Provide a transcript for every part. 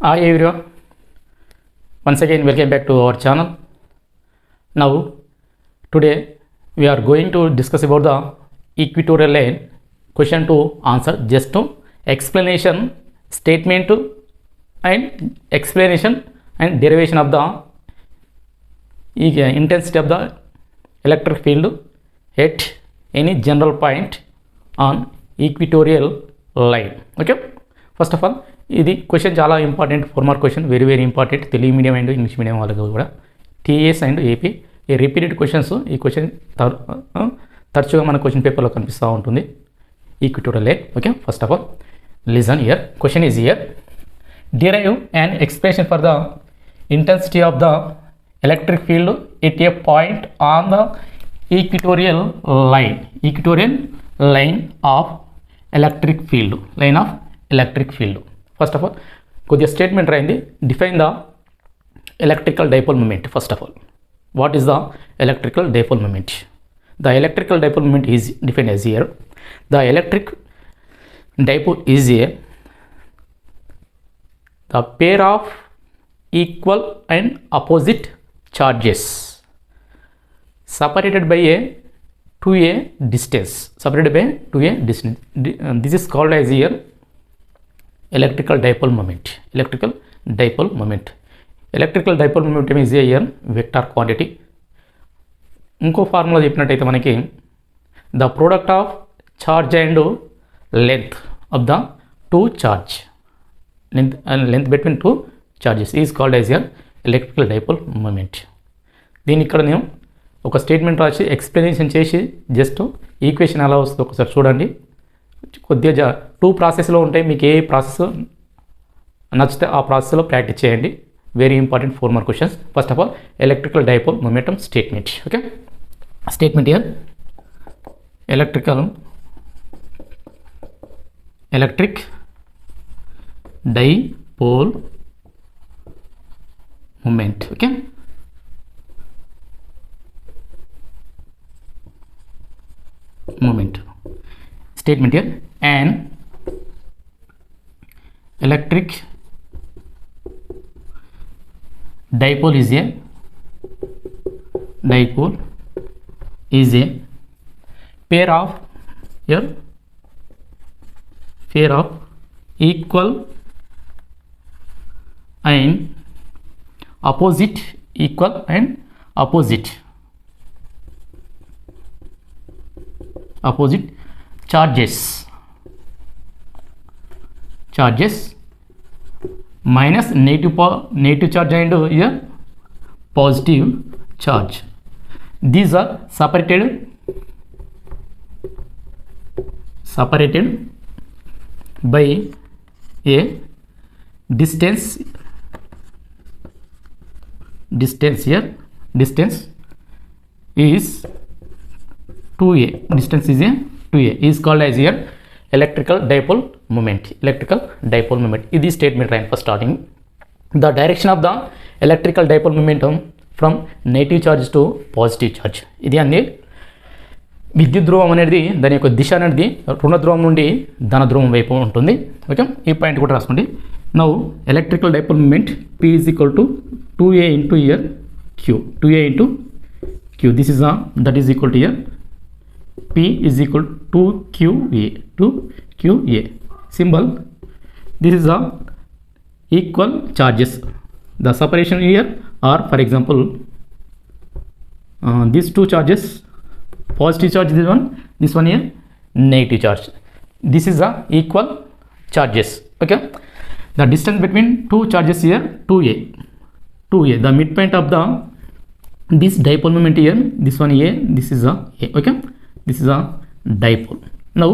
Hi everyone, once again welcome back to our channel. Now today we are going to discuss about the equatorial line question to answer, just to explanation statement and explanation and derivation of the intensity of the electric field at any general point on equatorial line. Okay, first of all ఇది question చాలా important, 4 mark question, very important Telugu medium and English medium వాళ్ళకి కూడా. TS and AP ఈ repeated questions. ఈ question తరచుగా మన question పేపర్లో కనిపిస్తూ ఉంటుంది, equatorial line. Okay, first of all listen here. Question is here. Derive an expression for the intensity of the electric field at a point on the equatorial line of electric field. First of all, కొద్దిగా statement రాయింది. Define the electrical dipole moment. First of all, what is the electrical dipole moment? The electrical dipole moment is define as here. The electric dipole is the pair of equal and opposite charges separated by a 2a distance. This is called as here electrical dipole moment. Electrical dipole moment is here vector quantity. ఇంకో formula చెప్పినట్టయితే మనకి the product of charge and length of the two charge, length between two charges is called as your electrical dipole moment. దీని ఇక్కడ నేను ఒక statement రాసి explanation చేసి just equation ఎలా వస్తుందో ఒకసారి చూడండి. కొద్దిగా 2 ప్రాసెస్లో ఉంటాయి, మీకు ఏ ప్రాసెస్ నచ్చితే ఆ ప్రాసెస్లో ప్రాక్టీస్ చేయండి. Very important 4 mark questions. First of all electrical dipole momentum statement. Okay, statement here electric dipole moment. Okay, moment statement here. An electric dipole is a pair of equal and opposite charges minus negative charge and here positive charge. These are separated by a distance here. Distance is 2a. Is called as here electrical dipole moment. This statement right for starting. The direction of the electrical dipole momentum from negative charge to positive charge. ఇది అన్ని విద్యుత్ ధ్రువం అనేది దాని యొక్క దిశ అనేది రుణ ధ్రువం నుండి ధన ధ్రువం వైపు ఉంటుంది. ఓకే, ఈ పాయింట్ కూడా రాసుకోండి. Now electrical dipole moment P is equal to 2a into here Q. 2a into Q. This is that is equal to here P is equal to QA. Symbol. This is equal charges. The separation here are, for example, these two charges, positive charge this one here negative charge. This is equal charges. Okay, the distance between two charges here 2a. The midpoint of this dipole moment here, this one a, this is a. Okay, this is a dipole. Now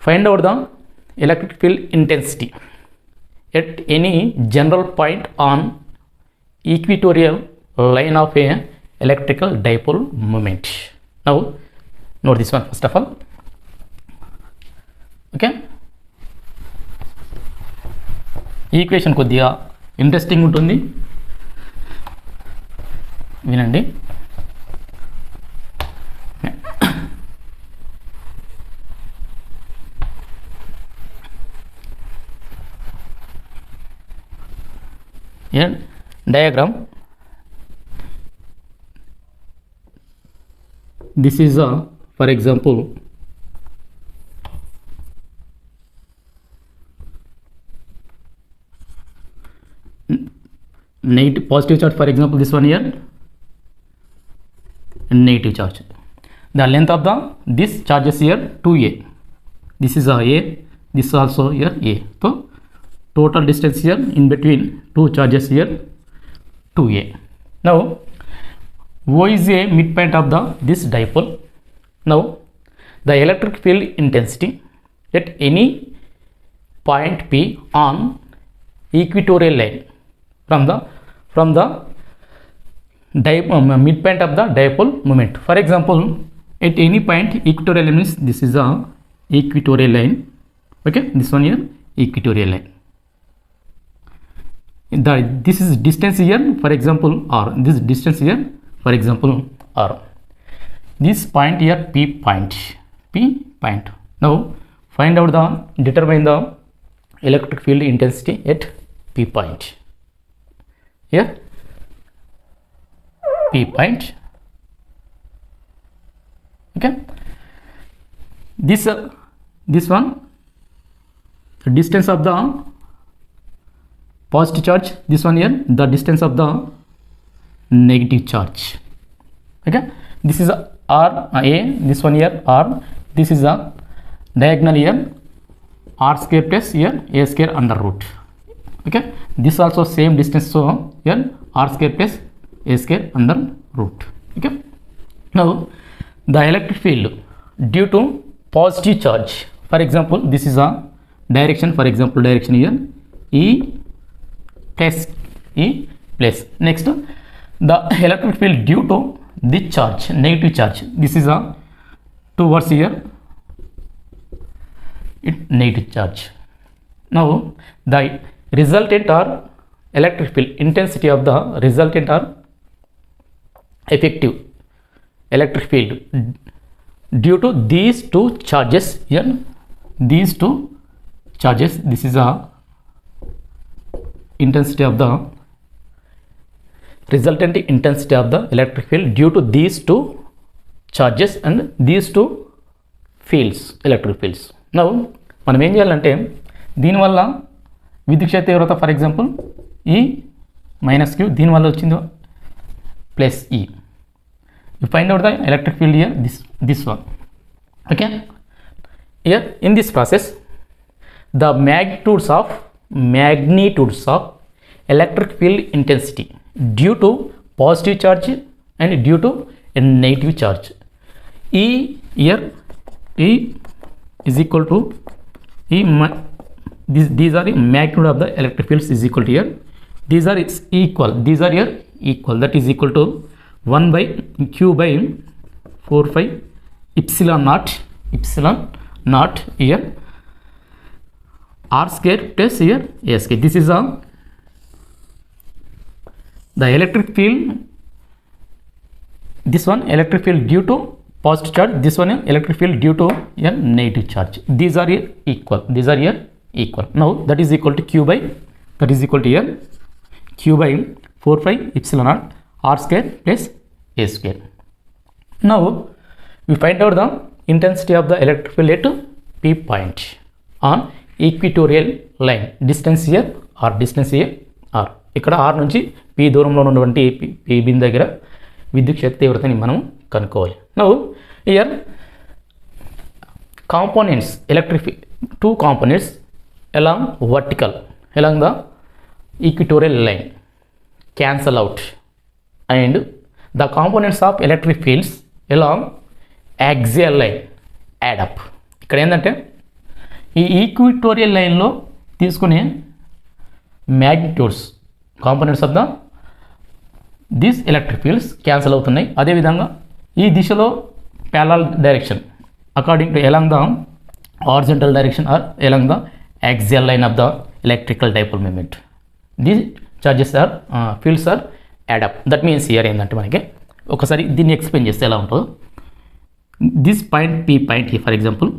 find out the electric field intensity at any general point on equatorial line of a electrical dipole moment. Now note this one first of all. Okay, equation కొద్దిగా interesting ఉంటుంది, వినండి. here diagram. This is a, for example, negative positive charge, for example this one here, negative charge. The length of this charges here 2a. This is a, this also here a. So total distance here in between two charges here 2a. Now O is a midpoint of this dipole. Now the electric field intensity at any point P on equatorial line from the midpoint of the dipole moment. For example, at any point equatorial line means this is a equatorial line. Okay, this one here equatorial line. This is distance here, for example, r. This distance here, for example, r. This point here P point. Now find out determine the electric field intensity at P point. Here P point. Okay, this one, the distance of the positive charge, this one here the distance of the negative charge. Okay, this is r a, this one here r, this is a diagonal here r square plus here a square under root. Okay, this also same distance, so here r square plus a square under root. Okay, now the electric field due to positive charge, for example this is a direction, for example direction here E plus. Next the electric field due to this charge, negative charge, this is a towards here negative charge. Now the resultant or electric field intensity of the resultant or effective electric field due to these two charges here, these two charges, this is a intensity of the resultant intensity of the electric field due to these two charges and these two fields, electric fields. Now మనం ఏం చేయాలంటే దీనివల్ల విద్యుత్ క్షేత్ర తీవ్రత, for example ఈ minus Q, దీనివల్ల వచ్చింది ప్లస్ ఈ. You find out the electric field here, this one. Okay, here in this process the magnitudes of electric field intensity due to positive charge and due to a negative charge, E here E is equal to E, these are the magnitude of the electric fields is equal to here, these are equal, these are here equal, that is equal to 1 by q by 4 pi epsilon naught here r square plus here a square. This is the electric field, this one electric field due to positive charge, this one electric field due to a negative charge. These are here equal, these are here equal. Now that is equal to q by, that is equal to here q by 4 pi epsilon naught r square plus a square. Now we find out the intensity of the electric field at P point on equatorial line. Distance here r, distance here r. ఇక్కడ r నుంచి p దూరంలో ఉన్నటువంటి p బిందు దగ్గర విద్యుత్ క్షేత్ర తీవ్రతని మనం కనుక్కోవాలి. Now here components, electric two components along vertical, along the equatorial line cancel out, and the components of electric fields along axial line add up. ఇక్కడ ఏంటంటే ఈ ఈక్విటోరియల్ లైన్లో తీసుకునే magnitudes components of the these electric fields cancel అవుతున్నాయి. అదేవిధంగా ఈ దిశలో parallel direction according to along the horizontal direction or along the axial line of the electrical dipole moment, these charges or fields are add up. That means here ఏంటంటే మనకి ఒకసారి దీన్ని explain చేస్తే ఎలా ఉంటుందో, this point P point for example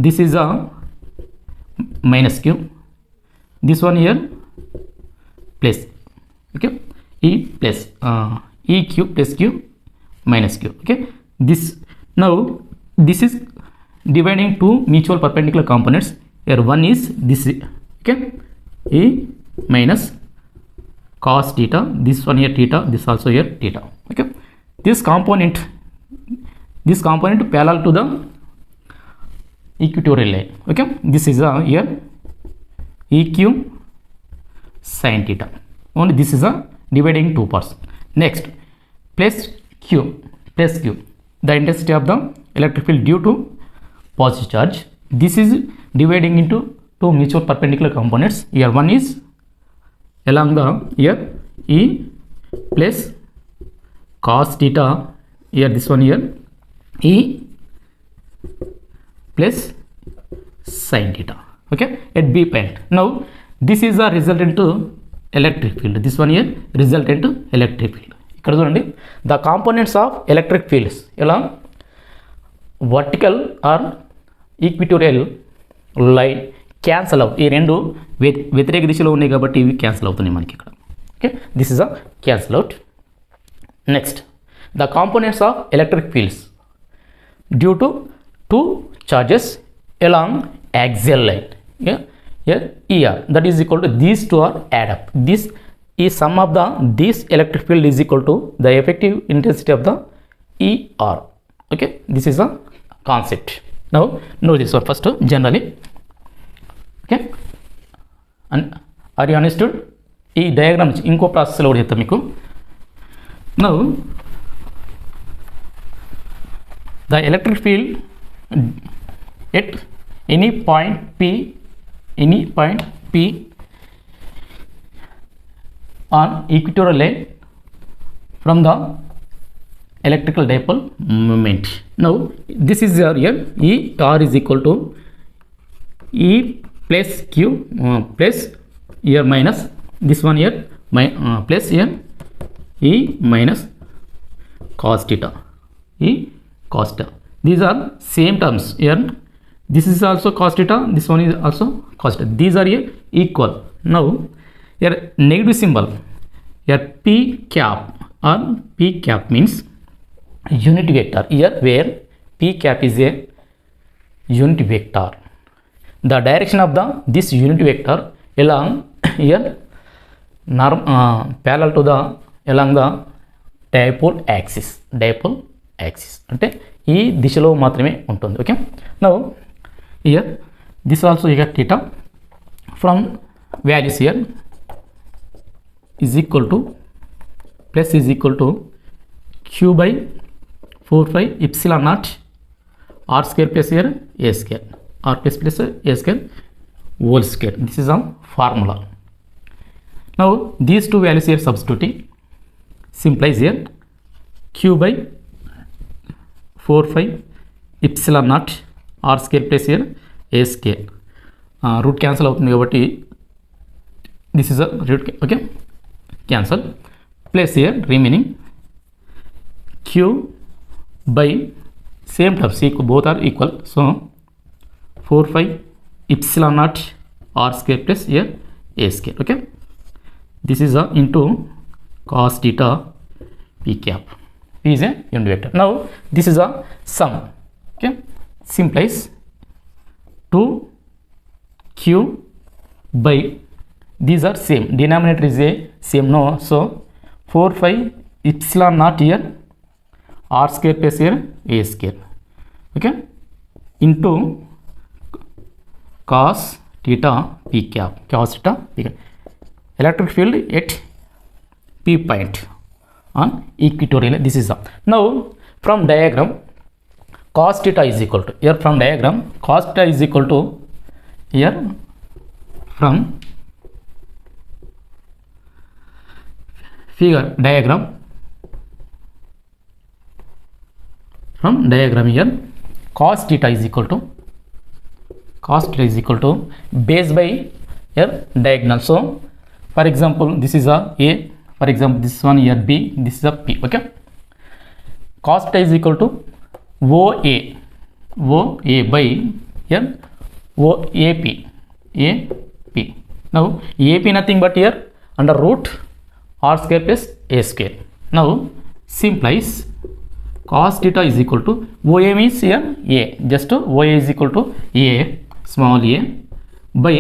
this is a minus Q, this one here plus. okay, E plus EQ plus Q minus Q. Okay, this now this is dividing two mutual perpendicular components. Here one is this, okay, E minus cos theta, this one here theta, this also here theta. Okay, this component parallel to the equatorial line. Okay, this is here EQ sin theta. Only this is a dividing two parts. Next, plus Q, the intensity of the electric field due to positive charge. This is dividing into two mutual perpendicular components. Here one is along the here E plus cos theta, here this one here E plus sin theta. Okay, at B point. Now this is a resultant to electric field. This one here resultant to electric field. ఇక్కడ చూడండి, the components of electric fields ఎలా vertical or equatorial line cancel అవుతాయి. ఈ రెండు వ్యతిరేక దిశలో ఉన్నాయి కాబట్టి ఇవి క్యాన్సల్ అవుతున్నాయి మనకి ఇక్కడ. Okay, this is a cancel out. Next, the components of electric fields due to two charges along axial line. Here ER, that is equal to these two are add up. This is sum of this electric field is equal to the effective intensity of the ER. Okay, this is a concept. Now know this one first generally. Okay, and are you understood? ఈ diagram ఇంకో ప్రాసెస్లో కూడా చెప్తాను మీకు. Now the electric field at any point P on equatorial line from the electrical dipole moment. Now this is here E R is equal to E plus Q plus here minus this one here plus here E minus cos theta, E cos theta. These are same terms here. This is also cos theta, this one is also cos theta. These are here equal. Now here negative symbol, here P cap or P cap means unit vector. Here where P cap is a unit vector, the direction of this unit vector along here parallel to the along the dipole axis అంటే ఈ దిశలో మాత్రమే ఉంటుంది. Okay, now here this also you get theta from values here is equal to plus is equal to q by 4 pi epsilon naught r square plus here a square, r plus a square whole square. This is a formula. Now these two values here substituting simplifies here q by 4 pi epsilon naught r square plus here a square, root cancel అవుతుంది కాబట్టి this is a root, okay, cancel, plus here remaining q by same terms both are equal, so 4 pi epsilon naught r square plus here a square. Okay, this is a into cos theta p cap. P is a unit vector. Now this is a sum. Okay, simplifies 2q by these are same, denominator is a same, no, so 4 pi epsilon naught here r square plus here a square. Okay, into cos theta p cap, electric field at p point on equatorial. This is now from diagram cos theta is equal to here from diagram cos theta is equal to here from figure diagram here cos theta is equal to base by here diagonal. So for example this is a for example this one here B, this is a P. Okay, cos theta is equal to OA by here AP. Now AP nothing but here under root r square plus a square. Now simplifies cos theta is equal to OA means here a, just OA is equal to a, small a, by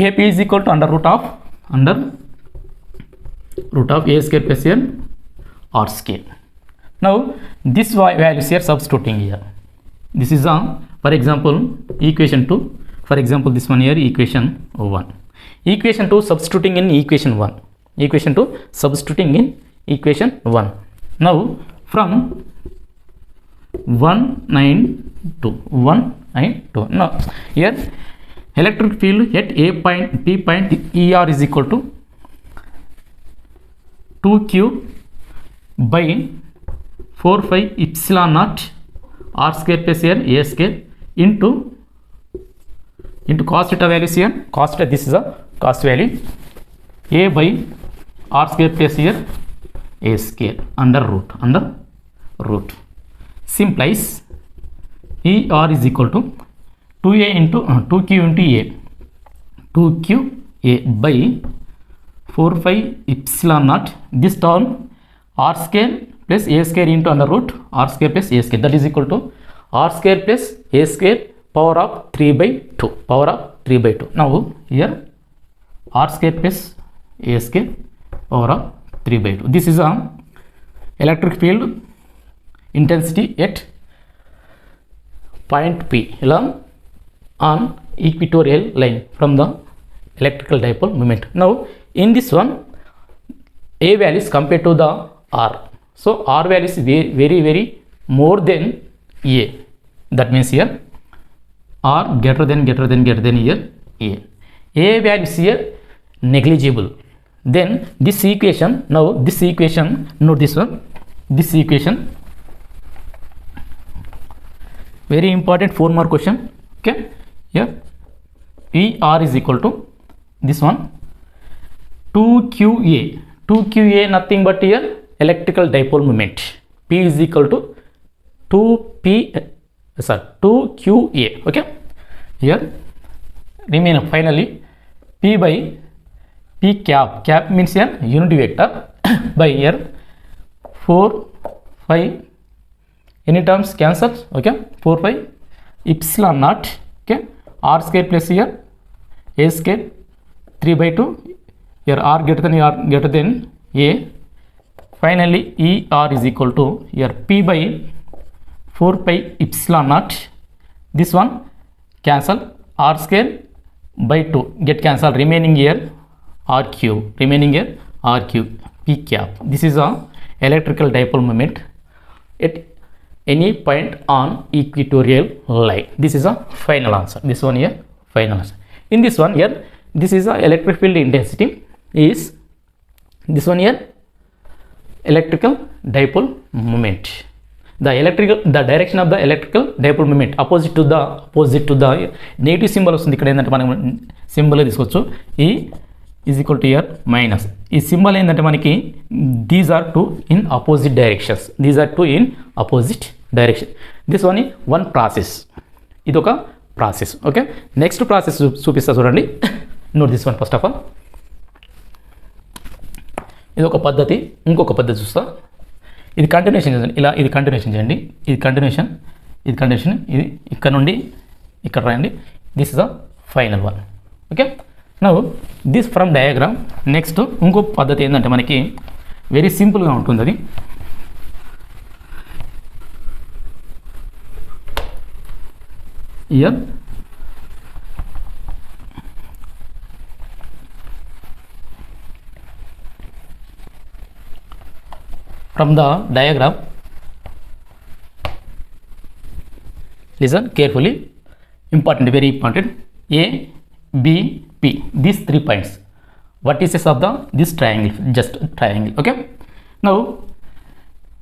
AP is equal to under root of a square plus here r square. Now this values here substituting here. This is for example equation 2. For example this one here equation 1. Equation 2 substituting in equation 1. Equation 2 substituting in equation 1. Now from 192. Now here electric field at A point P point ER is equal to 2q by 4 pi epsilon naught r square plus here a square into cos theta values here. Cos theta, this is a cos value, a by r square plus here a square under root. Simplies ER is equal to 2a into 2q into a, 2q a by 4 pi epsilon naught, this term r square plus a square into under root r square plus a square, that is equal to r square plus a square power of 3 by 2, power of 3 by 2. Now here r square plus a square power of 3 by 2. This is a electric field intensity at point P along on equatorial line from the electrical dipole moment. Now in this one a value is compared to the r, so r value is very more than a, that means here r greater than here a value is here negligible. Then this equation, note this one, this equation very important 4 mark question. Okay, here ER is equal to this one 2QA nothing but here electrical dipole moment. P is equal to 2QA. Okay, here remain finally P by P cap means here unit vector by here 4 5 any terms cancels. Okay, 4 pi epsilon naught, okay, r square plus here a square 3 by 2, here r greater than a. Finally ER is equal to here P by 4 pi epsilon naught, this one cancel, r square by 2 get cancelled, remaining here r cube, P cap. This is a electrical dipole moment at any point on equatorial line. This is a final answer. This one here final answer. In this one here, this is a electric field intensity is this one here electrical dipole moment. The direction of the electrical dipole moment opposite to the negative symbol వస్తుంది. ఇక్కడ ఏంటంటే మనం symbol తీసుకోవచ్చు. E is equal to here minus. ఈ symbol ఏంటంటే మనకి these are two in opposite directions. This one process. ఇది ఒక ప్రాసెస్. ఓకే, నెక్స్ట్ ప్రాసెస్ చూపిస్తా చూడండి. Note this one first of all. ఇది ఒక పద్ధతి, ఇంకొక పద్ధతి చూస్తా. ఇది కంటిన్యూషన్ చేయండి, ఇలా ఇది కంటిన్యూషన్ చేయండి, ఇది కంటిన్యూషన్, ఇది ఇక్కడ నుండి ఇక్కడ రాయండి. This is the final one. Okay, now this from diagram. Next ఇంకో పద్ధతి ఏంటంటే మనకి వెరీ సింపుల్గా ఉంటుంది. అది here from the diagram, listen carefully, important, very important. A, B, P, these 3 points, vertices of this triangle, just triangle. Okay, now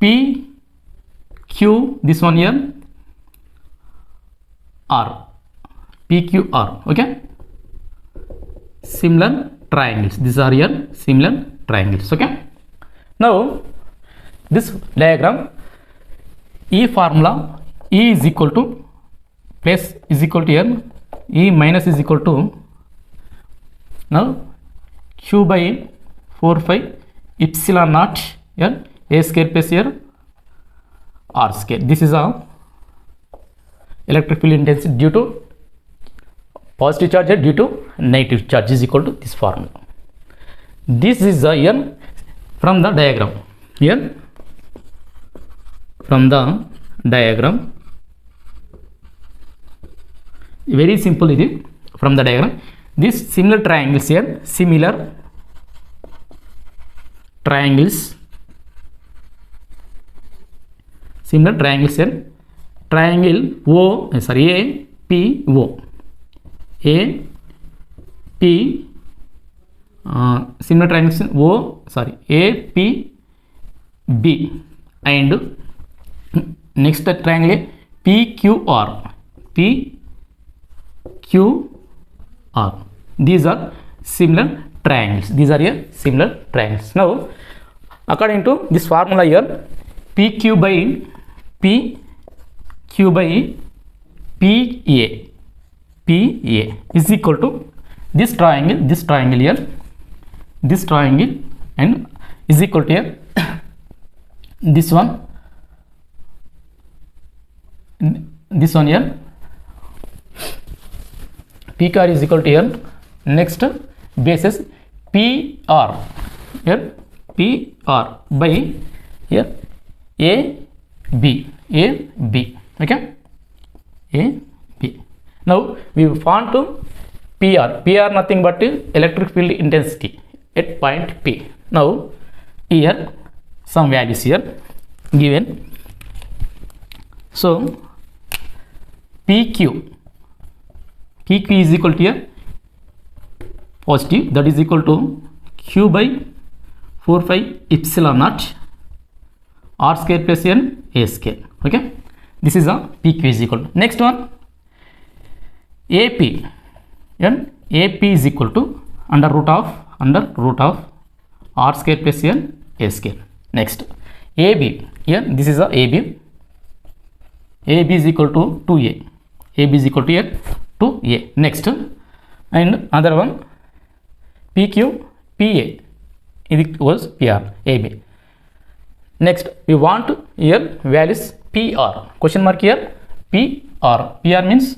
P, Q, this one here R, PQR. Okay, similar triangles, these are here similar triangles. Okay, now this diagram, E formula, E is equal to plus is equal to here, E minus is equal to now Q by 4 5 epsilon naught here a square plus here r square. This is a electric field intensity due to positive charge due to negative charge is equal to this formula. This is the here from the diagram. Here from the diagram, very simple it is. From the diagram, this similar triangles here, similar triangles here, triangle O, sorry, A P O, A P, similar triangles O, sorry, A P B, and next triangle P Q R, P Q R. These are similar triangles. These are here similar triangles. Now, according to this formula here, PQ by PA is equal to this triangle here, this triangle, and is equal to here this one here. PQ is equal to here next basis PR here, PR by here AB, okay, AB. Now we want to PR nothing but electric field intensity at point P. Now here some values here given. So PQ is equal to here positive, that is equal to Q by 4 5 epsilon naught R square plus N A square. Okay, this is a PQ is equal to. Next one, AP is equal to under root of R square plus N A square. Next, AB, here this is a AB is equal to 2A, AB is equal to here 2A. Next, and other one PQ, PA, it was PR, AB. Next, we want here values PR, question mark here, PR means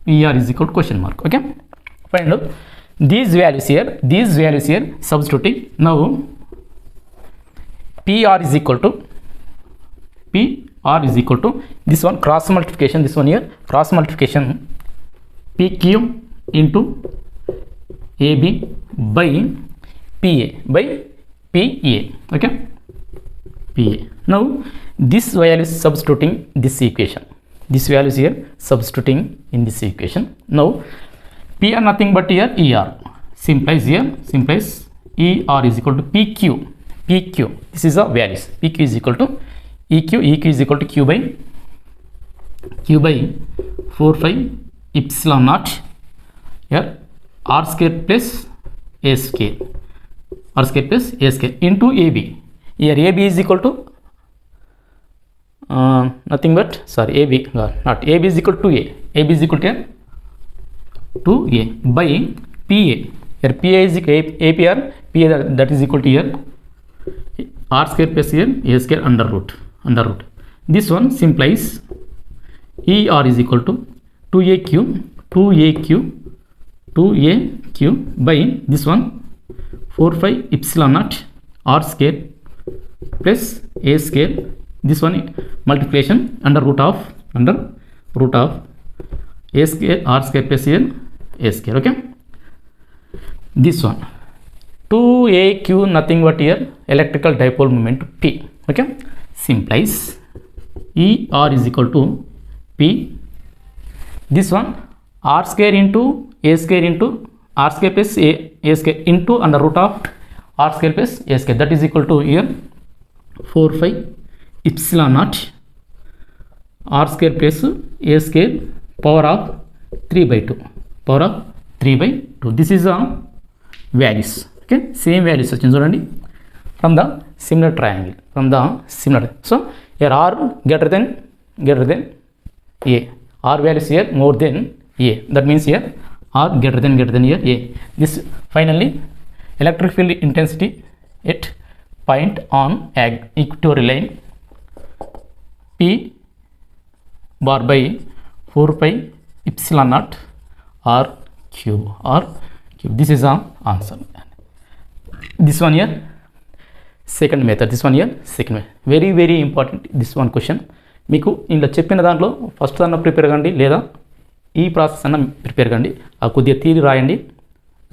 PR is equal to question mark. Okay, find out these values here, substituting. Now PR is equal to this one cross multiplication, this one here cross multiplication, PQ into AB by PA by PA. Okay, PA. Now this value is substituting this equation, this value is here substituting in this equation. Now PR nothing but here ER, simplifies ER is equal to PQ. This is the values. PQ is equal to EQ is equal to Q by 4 5 epsilon naught here R square plus A square, into AB. Here AB is equal to nothing but, sorry, AB not AB is equal to 2A, AB is equal to 2A by PA. Here PA is equal to APR, PA that is equal to here R square plus here A square under root. This one simplies ER is equal to 2AQ by this one 4 5 epsilon naught R square plus A square, this one multiplication under root of A square R square plus A square. Okay, this one 2AQ nothing but here electrical dipole moment P. Okay, simplies ER is equal to P, this one R square into A square into R square plus A square into under root of R square plus A square, that is equal to here 4 5 epsilon naught R square plus A square power of 3 by 2. This is the values. Okay, same values from the similar triangle, so here R greater than A, R values here more than A, that means here R greater than here A. This finally electric field intensity at point on equatorial line P bar by 4 pi epsilon naught r cube. This is our answer. This one here second method, this one here second method. Very important this one question. మీకు ఇలా చెప్పిన దాంట్లో first అన్న prepare కండి లేదా ఈ process అన్న prepare కండి. ఆ కొద్దిగా థియరీ రాయండి.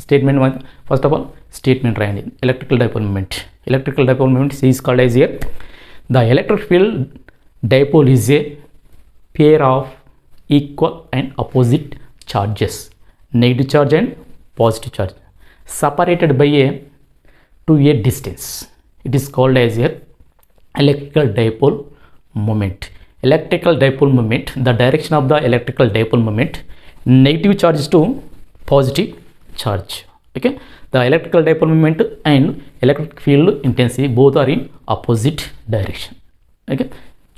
Statement first of all statement రాయండి. Electrical dipole moment is called as here the electric field dipole is a pair of equal and opposite charges, negative charge and positive charge, separated by a distance. It is called as a electrical dipole moment. Electrical dipole moment, the direction of the electrical dipole moment, negative charge to positive charge. Okay, the electrical dipole moment and electric field intensity both are in opposite direction. Okay,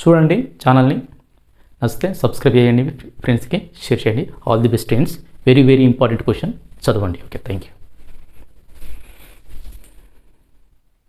చూడండి ఛానల్ని నచ్చితే subscribe చేయండి, ఫ్రెండ్స్కి share చేయండి. All the best friends. Very important question చదవండి. Okay, thank you.